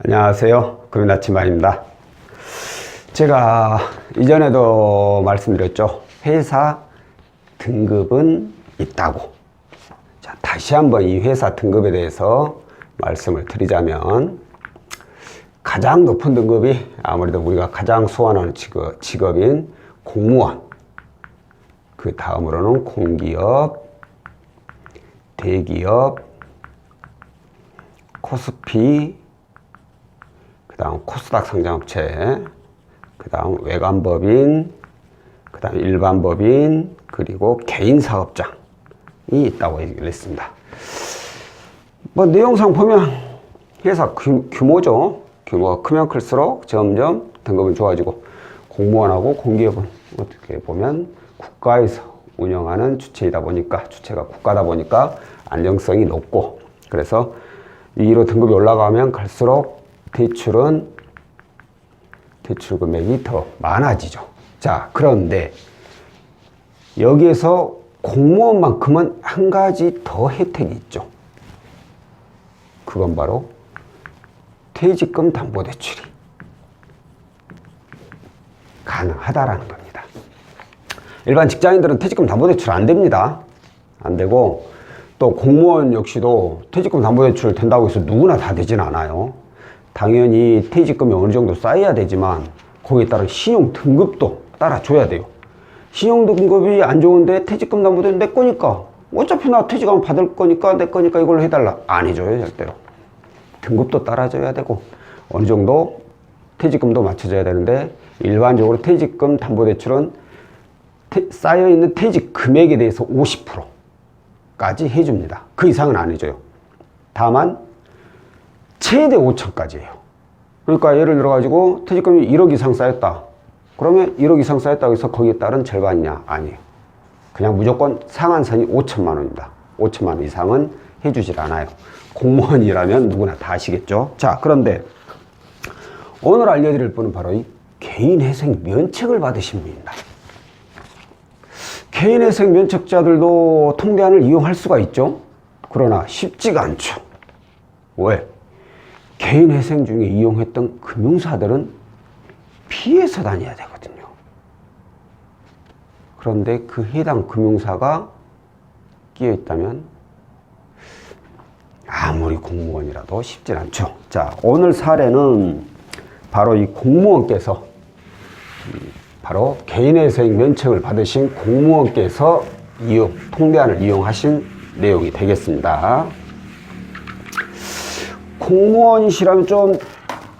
안녕하세요. 금연아침반입니다. 제가 이전에도 말씀드렸죠. 회사 등급은 있다고. 자, 다시 한번 이 회사 등급에 대해서 말씀을 드리자면, 가장 높은 등급이 아무래도 우리가 가장 소원하는 직업인 공무원, 그 다음으로는 공기업, 대기업, 코스피, 그 다음 코스닥 상장업체, 그 다음 외관법인, 그 다음 일반법인, 그리고 개인사업장이 있다고 얘기를 했습니다. 뭐 내용상 보면 회사 규모죠. 규모가 크면 클수록 점점 등급은 좋아지고, 공무원하고 공기업은 어떻게 보면 국가에서 운영하는 주체가 국가다 보니까 안정성이 높고, 그래서 위로 등급이 올라가면 갈수록 대출 금액이 더 많아지죠. 자, 그런데 여기에서 공무원만큼은 한 가지 더 혜택이 있죠. 그건 바로 퇴직금 담보대출이 가능하다라는 겁니다. 일반 직장인들은 퇴직금 담보대출 안 됩니다. 안 되고, 또 공무원 역시도 퇴직금 담보대출 된다고 해서 누구나 다 되진 않아요. 당연히 퇴직금이 어느 정도 쌓여야 되지만 거기에 따른 신용 등급도 따라줘야 돼요. 신용 등급이 안 좋은데 퇴직금 담보대출 내 거니까, 어차피 나 퇴직하면 받을 거니까 내 거니까 이걸로 해달라, 안 해줘요. 절대로. 등급도 따라줘야 되고, 어느 정도 퇴직금도 맞춰줘야 되는데, 일반적으로 퇴직금 담보대출은 쌓여있는 퇴직 금액에 대해서 50%까지 해줍니다. 그 이상은 안 해줘요. 다만 최대 5천까지예요. 그러니까 예를 들어 가지고 퇴직금이 1억 이상 쌓였다. 그러면 1억 이상 쌓였다고 해서 거기에 따른 절반이냐? 아니에요. 그냥 무조건 상한선이 5천만 원입니다. 5천만 원 이상은 해주질 않아요. 공무원이라면 누구나 다 아시겠죠? 자, 그런데 오늘 알려드릴 분은 바로 이 개인회생 면책을 받으신 분입니다. 개인회생 면책자들도 통대안을 이용할 수가 있죠. 그러나 쉽지가 않죠. 왜? 개인회생 중에 이용했던 금융사들은 피해서 다녀야 되거든요. 그런데 그 해당 금융사가 끼어있다면 아무리 공무원이라도 쉽진 않죠. 자, 오늘 사례는 바로 이 공무원께서, 바로 개인회생 면책을 받으신 공무원께서 통대안을 이용하신 내용이 되겠습니다. 공무원이시라면 좀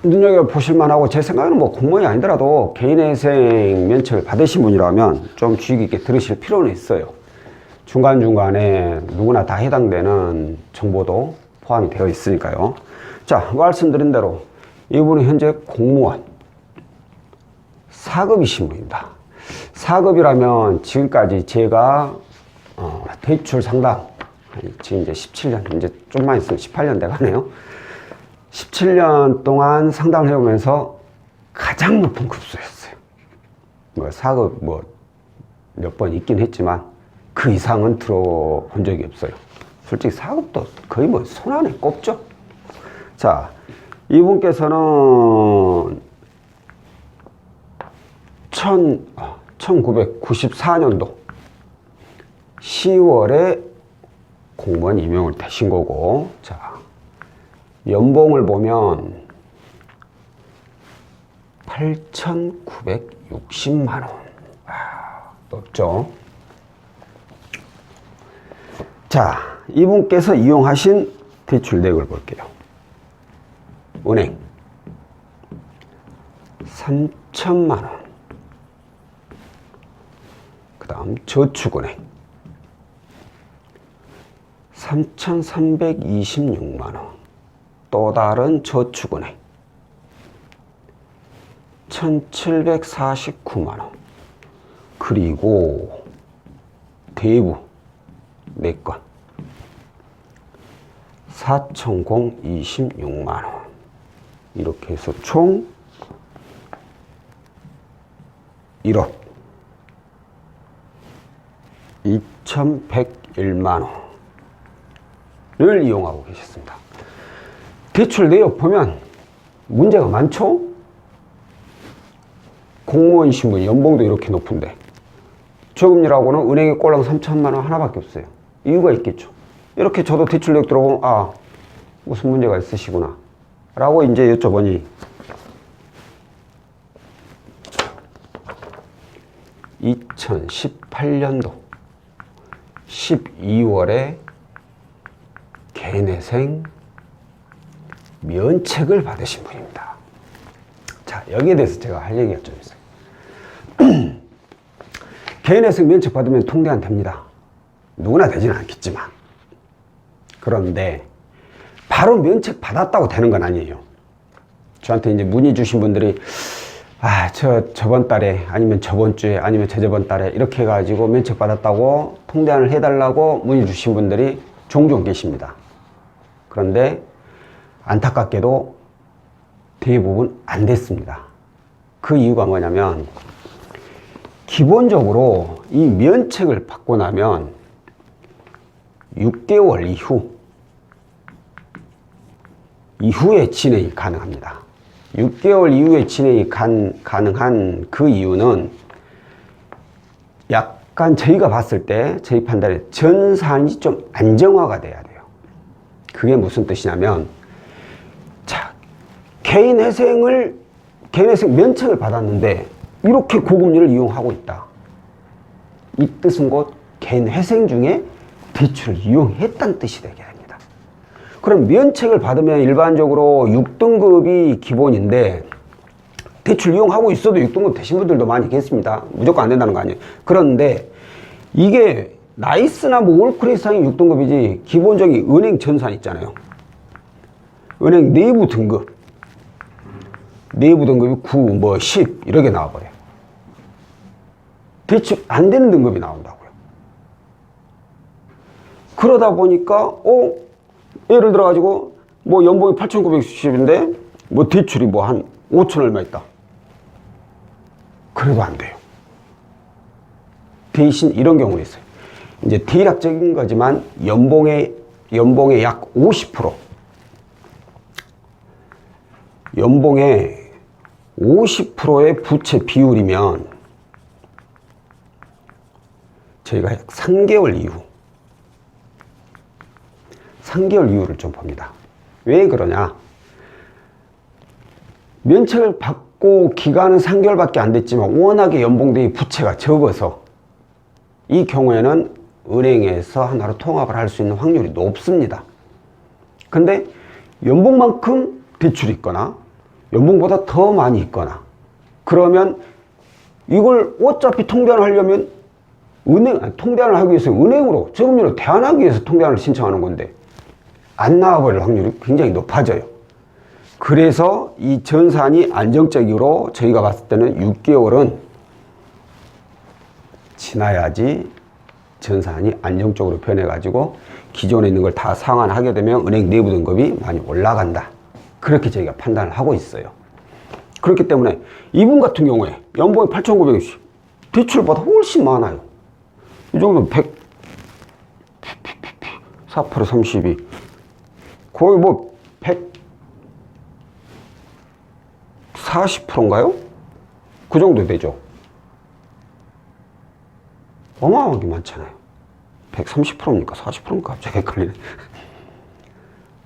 눈여겨보실 만하고, 제 생각에는 뭐 공무원이 아니더라도 개인회생 면책을 받으신 분이라면 좀 주의 깊게 들으실 필요는 있어요. 중간중간에 누구나 다 해당되는 정보도 포함이 되어 있으니까요. 자, 말씀드린 대로 이분은 현재 공무원 4급이신 분입니다. 4급이라면 지금까지 제가 대출 상담, 지금 이제 17년, 이제 좀만 있으면 18년 돼가네요. 17년 동안 상담을 해오면서 가장 높은 급수였어요. 뭐 4급 몇 번 있긴 했지만 그 이상은 들어본 적이 없어요. 솔직히 4급도 거의 손 안에 꼽죠. 자, 이분께서는 1994년도 10월에 공무원 임용을 되신 거고, 자, 연봉을 보면 8,960만 원. 높죠. 자, 이분께서 이용하신 대출 내역을 볼게요. 은행 3천만 원. 그 다음 저축은행 3,326만 원. 또 다른 저축은행 1,749만 원. 그리고 대부 4건 4,026만 원. 이렇게 해서 총 1억 2,101만 원을 이용하고 계셨습니다. 대출 내역 보면 문제가 많죠? 공무원 신분 연봉도 이렇게 높은데 저금리라고는 은행에 꼴랑 3천만 원 하나밖에 없어요. 이유가 있겠죠. 이렇게 저도 대출 내역 들어보면 아 무슨 문제가 있으시구나 라고 이제 여쭤보니 2018년도 12월에 개인회생 면책을 받으신 분입니다. 자, 여기에 대해서 제가 할 얘기가 좀 있어요. 개인회생 면책 받으면 통대안 됩니다. 누구나 되지는 않겠지만. 그런데 바로 면책 받았다고 되는 건 아니에요. 저한테 이제 문의 주신 분들이 저번 달에 아니면 저번 주에 아니면 저저번 달에 이렇게 해가지고 면책 받았다고 통대안을 해달라고 문의 주신 분들이 종종 계십니다. 그런데 안타깝게도 대부분 안 됐습니다. 그 이유가 뭐냐면 기본적으로 이 면책을 받고 나면 6개월 이후에 진행이 가능합니다. 6개월 이후에 진행이 가능한 그 이유는 약간 저희가 봤을 때 저희 판단에 전산이 좀 안정화가 돼야 돼요. 그게 무슨 뜻이냐면 자, 개인회생 면책을 받았는데 이렇게 고금리를 이용하고 있다. 이 뜻은 곧 개인회생 중에 대출을 이용했다는 뜻이 되게 됩니다. 그럼 면책을 받으면 일반적으로 6등급이 기본인데 대출 이용하고 있어도 6등급 되신 분들도 많이 계십니다. 무조건 안 된다는 거 아니에요. 그런데 이게 나이스나 뭐 올크레 이상이 6등급이지 기본적인 은행 전산 있잖아요. 은행 내부 등급이 9, 뭐 10 이렇게 나와버려요. 대출 안 되는 등급이 나온다고요. 그러다 보니까 예를 들어 가지고 뭐 연봉이 8,960인데 뭐 대출이 뭐 한 5천 얼마 있다. 그래도 안 돼요. 대신 이런 경우가 있어요. 이제 대략적인 거지만 연봉의 약 50%, 연봉의 50%의 부채 비율이면 저희가 약 3개월 이후를 좀 봅니다. 왜 그러냐? 면책을 받고 기간은 3개월밖에 안 됐지만 워낙에 연봉 대비 부채가 적어서 이 경우에는 은행에서 하나로 통합을 할 수 있는 확률이 높습니다. 근데 연봉만큼 대출이 있거나 연봉보다 더 많이 있거나 그러면 이걸 어차피 통대안을 하려면 통대안을 하기 위해서 은행으로 저금리로 대안하기 위해서 통대안을 신청하는 건데 안 나와버릴 확률이 굉장히 높아져요. 그래서 이 전산이 안정적으로 저희가 봤을 때는 6개월은 지나야지 전산이 안정적으로 변해가지고 기존에 있는 걸 다 상환하게 되면 은행 내부 등급이 많이 올라간다. 그렇게 저희가 판단을 하고 있어요. 그렇기 때문에 이분 같은 경우에 연봉이 8,960, 대출보다 훨씬 많아요. 이 정도면 4% 32, 거의 뭐 140%인가요? 그 정도 되죠. 어마어마하게 많잖아요. 130%입니까? 40%입니까? 갑자기 헷갈리네.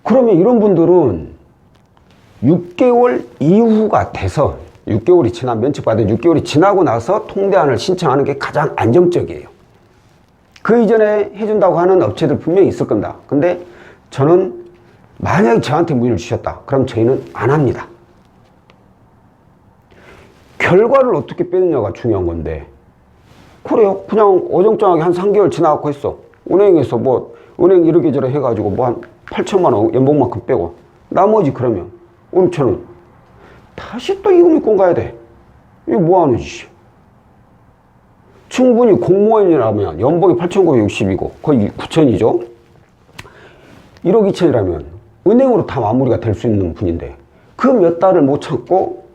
그러면 이런 분들은 6개월 이후가 돼서 6개월이 지난 면책받은 6개월이 지나고 나서 통대안을 신청하는 게 가장 안정적이에요. 그 이전에 해준다고 하는 업체들 분명히 있을 겁니다. 근데 저는 만약에 저한테 문의를 주셨다. 그럼 저희는 안 합니다. 결과를 어떻게 빼느냐가 중요한 건데 그래요. 그냥 어정쩡하게 한 3개월 지나고 했어. 은행에서 뭐 은행 이러기저러 해가지고 뭐 한 8천만 원 연봉만큼 빼고 나머지 그러면 은퇴는 다시 또 이금융권 가야 돼. 이거 뭐하는 짓이야. 충분히 공무원이라면 연봉이 8,960이고 거의 9천이죠. 1억 2천이라면 은행으로 다 마무리가 될 수 있는 분인데 그 몇 달을 못 참고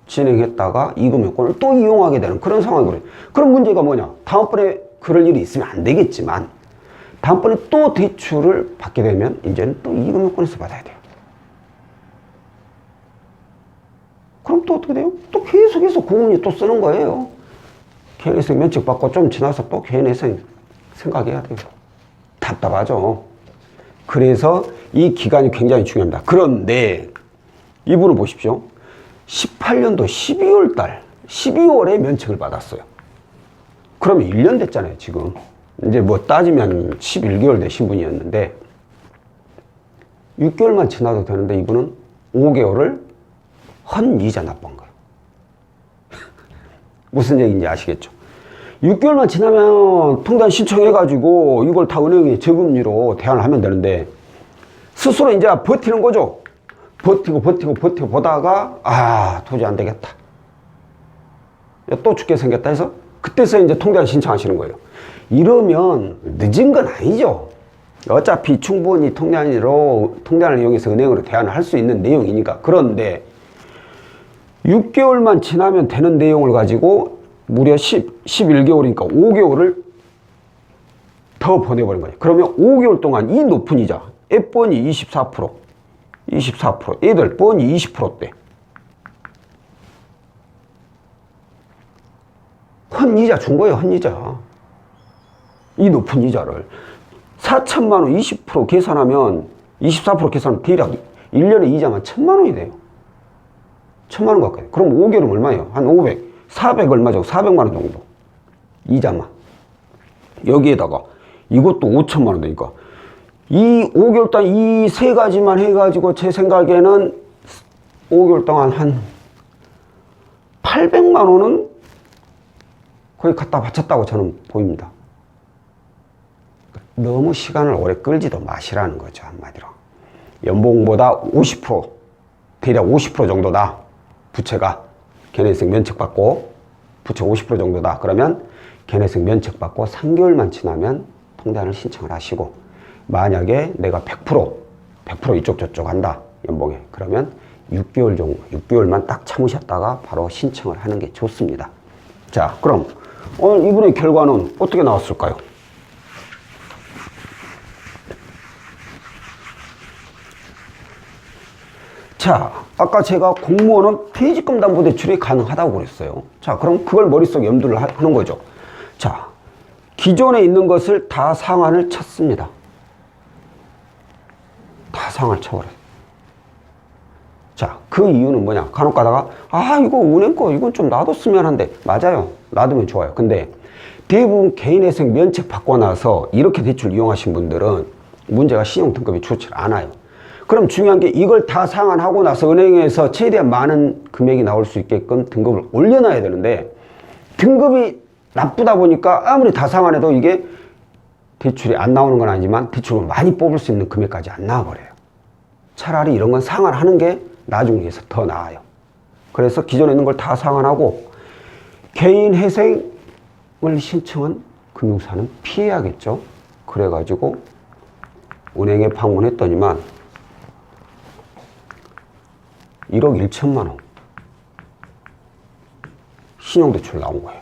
진행했다가 이금융권을 또 이용하게 되는 그런 상황이 그래요. 그럼 문제가 뭐냐? 다음번에 그럴 일이 있으면 안 되겠지만 다음번에 또 대출을 받게 되면 이제는 또 이금융권에서 받아야 돼요. 그럼 또 어떻게 돼요? 또 계속해서 고금리 또 쓰는 거예요. 개인회생 면책받고 좀 지나서 또 개인회생 생각해야 돼요. 답답하죠. 그래서 이 기간이 굉장히 중요합니다. 그런데 이분을 보십시오. 18년도 12월 달, 12월에 면책을 받았어요. 그러면 1년 됐잖아요, 지금. 이제 뭐 따지면 11개월 되신 분이었는데, 6개월만 지나도 되는데 이분은 5개월을 헌이자 납부한 거예요. 무슨 얘기인지 아시겠죠? 6개월만 지나면 통장 신청해가지고 이걸 다 은행에 저금리로 대환을 하면 되는데, 스스로 이제 버티는 거죠. 버티고 보다가, 도저히 안 되겠다. 또 죽게 생겼다 해서, 그때서 이제 통장 신청하시는 거예요. 이러면 늦은 건 아니죠. 어차피 충분히 통장을 이용해서 은행으로 대환을 할 수 있는 내용이니까. 그런데 6개월만 지나면 되는 내용을 가지고 무려 11개월이니까 5개월을 더 보내버린 거예요. 그러면 5개월 동안 이 높은 이자, F번이 24%, 얘들 번이 20%대. 헌이자 준 거예요, 헌이자. 이 높은 이자를. 4천만 원 20% 계산하면, 24% 계산하면 대략 1년에 이자만 1,000만 원이 돼요. 1,000만 원 가까이. 그럼 5개월은 얼마예요? 한 400 얼마죠? 400만 원 정도. 이자만. 여기에다가 이것도 5천만 원 되니까. 이 5개월 동안 이 세 가지만 해가지고 제 생각에는 5개월 동안 한 800만 원은 거의 갖다 바쳤다고 저는 보입니다. 너무 시간을 오래 끌지도 마시라는 거죠, 한마디로. 연봉보다 50%, 대략 50% 정도다. 부채가 개인회생 면책받고 부채 50% 정도다. 그러면 개인회생 면책받고 3개월만 지나면 통장을 신청을 하시고, 만약에 내가 100% 이쪽 저쪽 한다, 연봉에. 그러면 6개월 정도, 6개월만 딱 참으셨다가 바로 신청을 하는 게 좋습니다. 자, 그럼 오늘 이분의 결과는 어떻게 나왔을까요? 자, 아까 제가 공무원은 퇴직금 담보대출이 가능하다고 그랬어요. 자, 그럼 그걸 머릿속에 염두를 하는 거죠. 자, 기존에 있는 것을 다 상한을 쳤습니다. 다 상한을 쳐버려요. 자, 그 이유는 뭐냐? 간혹 가다가, 이거 은행 거, 이건 좀 놔뒀으면 한데. 맞아요. 놔두면 좋아요. 근데 대부분 개인회생 면책 받고 나서 이렇게 대출 이용하신 분들은 문제가 신용등급이 좋지 않아요. 그럼 중요한 게 이걸 다 상환하고 나서 은행에서 최대한 많은 금액이 나올 수 있게끔 등급을 올려놔야 되는데, 등급이 나쁘다 보니까 아무리 다 상환해도 이게 대출이 안 나오는 건 아니지만 대출을 많이 뽑을 수 있는 금액까지 안 나와버려요. 차라리 이런 건 상환하는 게 나중에 위해서 더 나아요. 그래서 기존에 있는 걸 다 상환하고 개인회생을 신청한 금융사는 피해야겠죠. 그래가지고 은행에 방문했더니만 1억 1천만 원 신용대출 나온 거예요.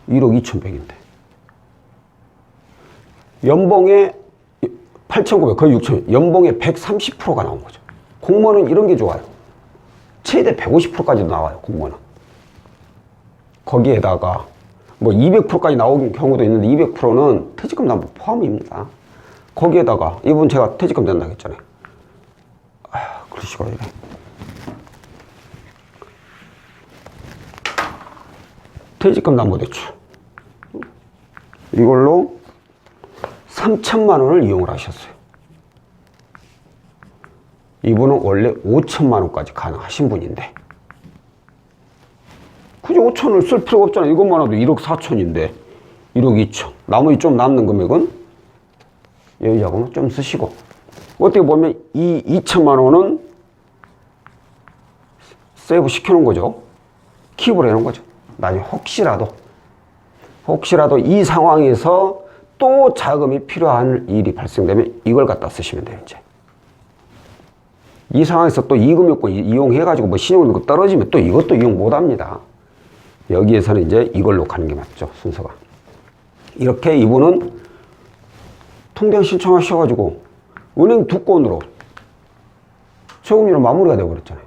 1억 2,100인데 연봉에 8,900, 거의 6,000, 연봉에 130%가 나온 거죠. 공무원은 이런 게 좋아요. 최대 150%까지도 나와요, 공무원은. 거기에다가 뭐 200%까지 나오는 경우도 있는데 200%는 퇴직금 납부 포함입니다. 거기에다가 이분 제가 퇴직금 된다고 했잖아요. 글씨가 이래. 퇴직금 담보대출 이걸로 3천만 원을 이용을 하셨어요. 이분은 원래 5천만 원까지 가능하신 분인데 굳이 5천을 쓸 필요가 없잖아요. 이것만 해도 1억 4천인데 1억 2천, 나머지 좀 남는 금액은 여유자금을 좀 쓰시고, 어떻게 보면 이 2천만 원은 세이브 시켜놓은 거죠. 킵을 해놓은 거죠. 나중에 혹시라도 이 상황에서 또 자금이 필요한 일이 발생되면 이걸 갖다 쓰시면 돼요. 이제 이 상황에서 또 이금융권 이용해가지고 뭐 신용등급 떨어지면 또 이것도 이용 못합니다. 여기에서는 이제 이걸로 가는 게 맞죠, 순서가. 이렇게 이분은 통장 신청하셔가지고 은행 두 건으로 저금리로 마무리가 되어버렸잖아요.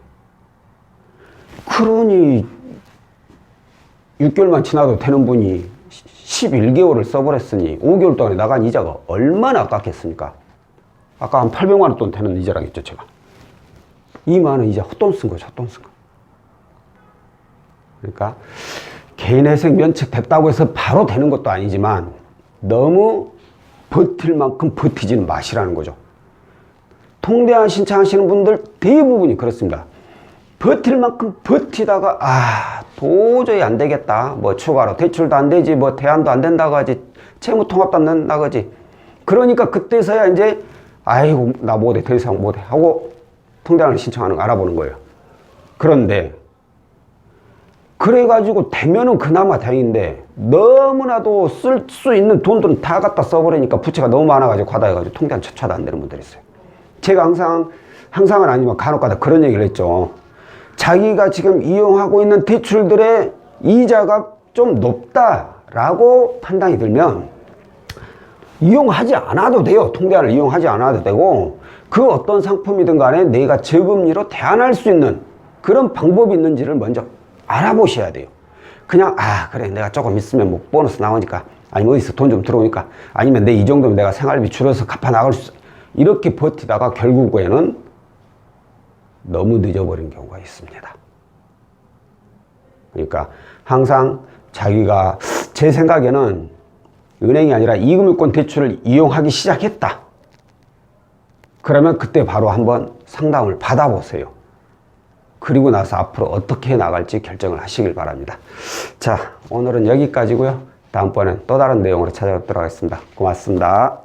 그러니 6개월만 지나도 되는 분이 11개월을 써버렸으니 5개월 동안에 나간 이자가 얼마나 아깝겠습니까? 아까 한 800만 원 돈 되는 이자라고 했죠, 제가. 2만 원 이자 헛돈 쓴 거죠, 헛돈 쓴 거. 그러니까 개인회생 면책됐다고 해서 바로 되는 것도 아니지만 너무 버틸 만큼 버티지는 마시라는 거죠. 통대안 신청하시는 분들 대부분이 그렇습니다. 버틸 만큼 버티다가 도저히 안 되겠다. 뭐 추가로 대출도 안 되지, 뭐 대안도 안 된다고 하지, 채무통합도 안 된다고 하지. 그러니까 그때서야 이제 아이고 나 못해, 더 이상 못해 하고 통대안을 신청하는 거 알아보는 거예요. 그런데 그래가지고 되면은 그나마 다행인데 너무나도 쓸 수 있는 돈들은 다 갖다 써버리니까 부채가 너무 많아가지고 과다해가지고 통대안 차도 안 되는 분들이 있어요. 제가 항상은 아니지만 간혹가다 그런 얘기를 했죠. 자기가 지금 이용하고 있는 대출들의 이자가 좀 높다라고 판단이 들면 이용하지 않아도 돼요. 통대안을 이용하지 않아도 되고 그 어떤 상품이든 간에 내가 저금리로 대안할 수 있는 그런 방법이 있는지를 먼저 알아보셔야 돼요. 그냥 그래 내가 조금 있으면 뭐 보너스 나오니까 아니면 어디서 돈 좀 들어오니까 아니면 내 이 정도면 내가 생활비 줄여서 갚아 나갈 수 있어. 이렇게 버티다가 결국에는 너무 늦어버린 경우가 있습니다. 그러니까 항상 자기가 제 생각에는 은행이 아니라 이금융권 대출을 이용하기 시작했다. 그러면 그때 바로 한번 상담을 받아보세요. 그리고 나서 앞으로 어떻게 나갈지 결정을 하시길 바랍니다. 자, 오늘은 여기까지고요. 다음번엔 또 다른 내용으로 찾아뵙도록 하겠습니다. 고맙습니다.